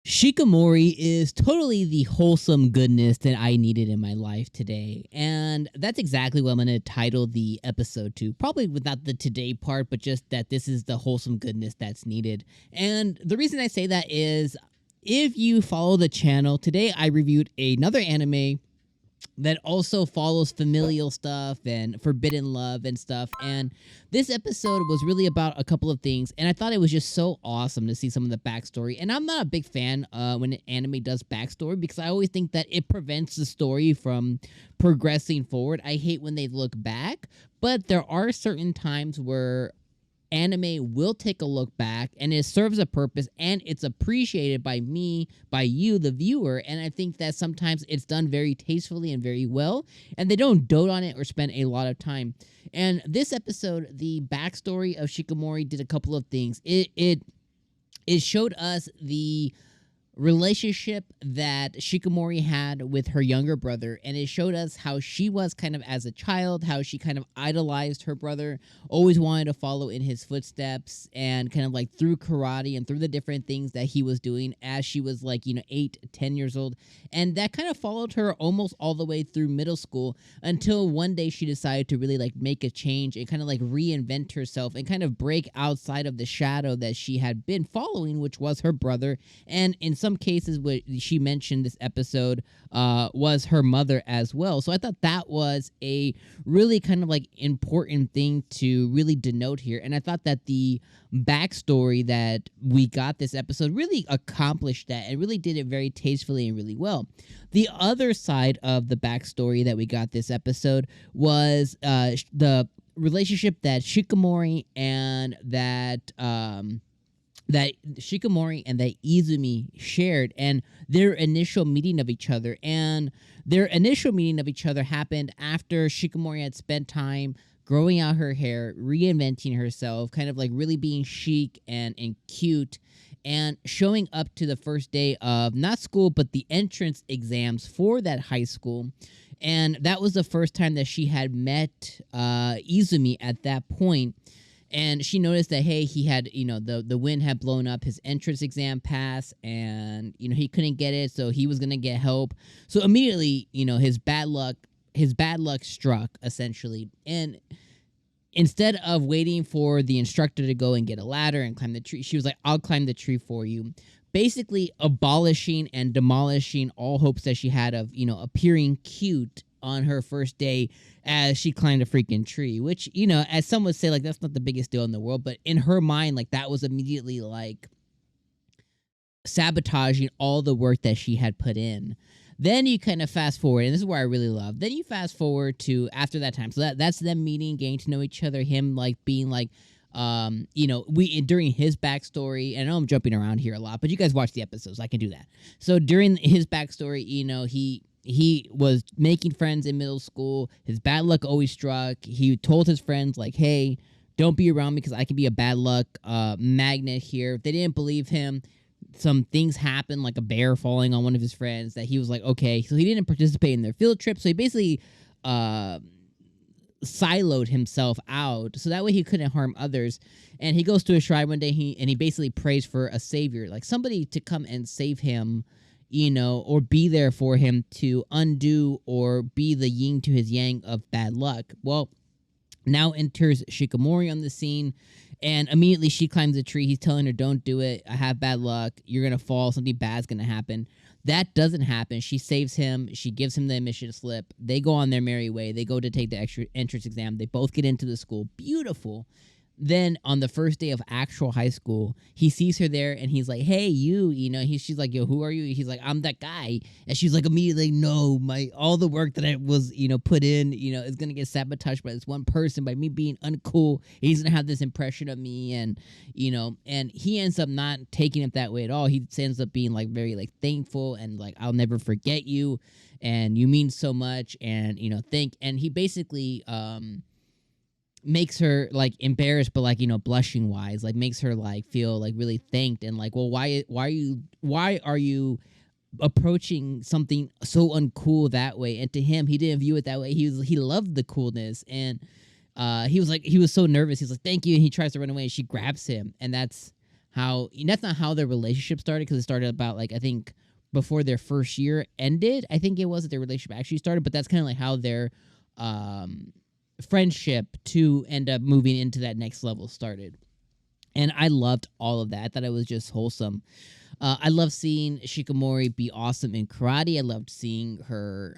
Shikimori is totally the wholesome goodness that I needed in my life today. And that's exactly what I'm going to title the episode to. Probably without the today part, but just that this is the wholesome goodness that's needed. And the reason I say that is if you follow the channel, today I reviewed another anime that also follows familial stuff and forbidden love and stuff. And this episode was really about a couple of things, and I thought it was just so awesome to see some of the backstory. And I'm not a big fan when an anime does backstory because I always think that it prevents the story from progressing forward. I hate when they look back, but there are certain times where anime will take a look back and it serves a purpose and it's appreciated by me, by you, the viewer. And I think that sometimes it's done very tastefully and very well, and they don't dote on it or spend a lot of time. And this episode, the backstory of Shikimori did a couple of things. It showed us the relationship that Shikimori had with her younger brother, and it showed us how she was kind of as a child, how she kind of idolized her brother, always wanted to follow in his footsteps, and kind of like through karate and through the different things that he was doing as she was like 8-10 years old. And that kind of followed her almost all the way through middle school until one day she decided to really like make a change and kind of like reinvent herself and kind of break outside of the shadow that she had been following, which was her brother. And in some cases, what she mentioned this episode was her mother as well. So I thought that was a really kind of like important thing to really denote here. And I thought that the backstory that we got this episode really accomplished that and really did it very tastefully and really well. The other side of the backstory that we got this episode was the relationship that Shikimori and that Shikimori and that Izumi shared, and their initial meeting of each other. And their initial meeting of each other happened after Shikimori had spent time growing out her hair, reinventing herself, kind of like really being chic and cute, and showing up to the first day of not school, but the entrance exams for that high school. And that was the first time that she had met Izumi at that point. And she noticed that, hey, he had, the wind had blown up his entrance exam pass, and, he couldn't get it, so he was going to get help. So immediately, his bad luck struck, essentially. And instead of waiting for the instructor to go and get a ladder and climb the tree, she was like, I'll climb the tree for you. Basically abolishing and demolishing all hopes that she had of, appearing cute on her first day as she climbed a freaking tree, which, as some would say, like, that's not the biggest deal in the world, but in her mind, like, that was immediately like sabotaging all the work that she had put in. Then you kind of fast forward, and this is where I really love. Then you fast forward to after that time. So that's them meeting, getting to know each other, him like being like during his backstory, and I know I'm jumping around here a lot, but you guys watch the episodes, I can do that. So during his backstory, he was making friends in middle school. His bad luck always struck. He told his friends, like, hey, don't be around me because I can be a bad luck magnet here. If they didn't believe him, some things happened, like a bear falling on one of his friends, that he was like, okay. So he didn't participate in their field trip. So he basically siloed himself out so that way he couldn't harm others. And he goes to a shrine one day, he basically prays for a savior, like somebody to come and save him, or be there for him to undo or be the yin to his yang of bad luck. Well, now enters Shikimori on the scene, and immediately she climbs a tree. He's telling her, don't do it. I have bad luck. You're going to fall. Something bad's going to happen. That doesn't happen. She saves him. She gives him the admission slip. They go on their merry way. They go to take the extra entrance exam. They both get into the school. Beautiful. Then on the first day of actual high school, he sees her there and he's like, hey, she's like, yo, who are you? He's like, I'm that guy. And she's like, immediately, no, all the work that I was, put in, is going to get sabotaged by this one person, by me being uncool. He's going to have this impression of me. And, and he ends up not taking it that way at all. He ends up being like very like thankful and like, I'll never forget you. And you mean so much. And, and he basically, makes her like embarrassed, but like blushing wise, like makes her like feel like really thanked and like, well, why are you approaching something so uncool that way? And to him, he didn't view it that way. He loved the coolness, and he was so nervous. He's like, thank you, and he tries to run away, and she grabs him, and that's how that's not how their relationship started, because it started about like I think before their first year ended. I think it was that their relationship actually started, but that's kind of like how their um, friendship to end up moving into that next level started. And I loved all of that. I thought it was just wholesome. I love seeing Shikimori be awesome in karate. I loved seeing her,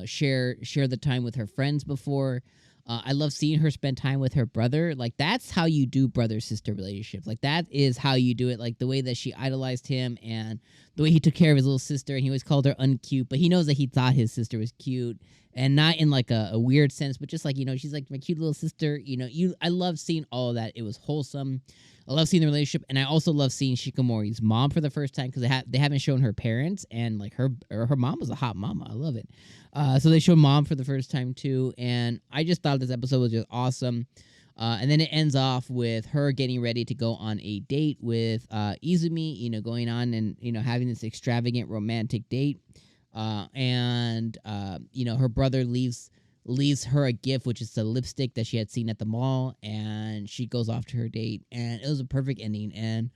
share the time with her friends before. I love seeing her spend time with her brother. Like that's how you do brother sister relationships. Like that is how you do it. Like the way that she idolized him and the way he took care of his little sister, and he always called her uncute, but he knows that he thought his sister was cute, and not in like a weird sense, but just like she's like my cute little sister. I love seeing all of that. It was wholesome. I love seeing the relationship, and I also love seeing Shikimori's mom for the first time, because they haven't shown her parents, and like her mom was a hot mama. I love it. So they showed mom for the first time too, and I just thought this episode was just awesome. And then it ends off with her getting ready to go on a date with 𝐒𝐻𝐼, going on and having this extravagant romantic date. And her brother leaves her a gift, which is the lipstick that she had seen at the mall, and she goes off to her date, and it was a perfect ending, and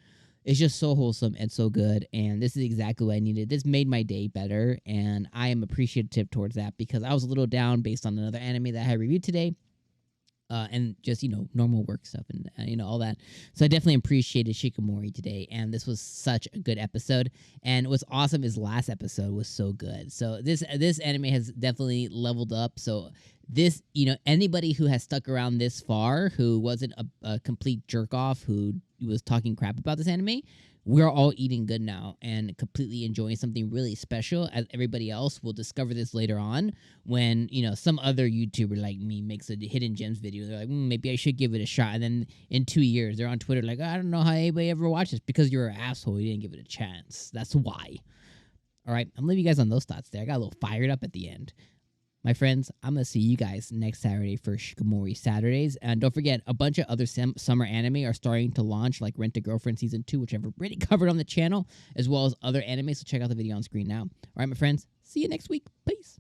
it's just so wholesome and so good, and this is exactly what I needed. This made my day better, and I am appreciative towards that, because I was a little down based on another anime that I reviewed today, and just normal work stuff and all that. So I definitely appreciated Shikimori today, and this was such a good episode. And what's awesome is last episode was so good. So this anime has definitely leveled up. So this anybody who has stuck around this far, who wasn't a complete jerk off who was talking crap about this anime, we're all eating good now and completely enjoying something really special, as everybody else will discover this later on when, some other YouTuber like me makes a hidden gems video. They're like, maybe I should give it a shot. And then in 2 years, they're on Twitter like, I don't know how anybody ever watched this, because you're an asshole. You didn't give it a chance. That's why. All right. I'm leaving you guys on those thoughts there. I got a little fired up at the end. My friends, I'm going to see you guys next Saturday for Shikimori Saturdays. And don't forget, a bunch of other summer anime are starting to launch, like Rent a Girlfriend Season 2, which I've already covered on the channel, as well as other anime. So check out the video on screen now. All right, my friends, see you next week. Peace.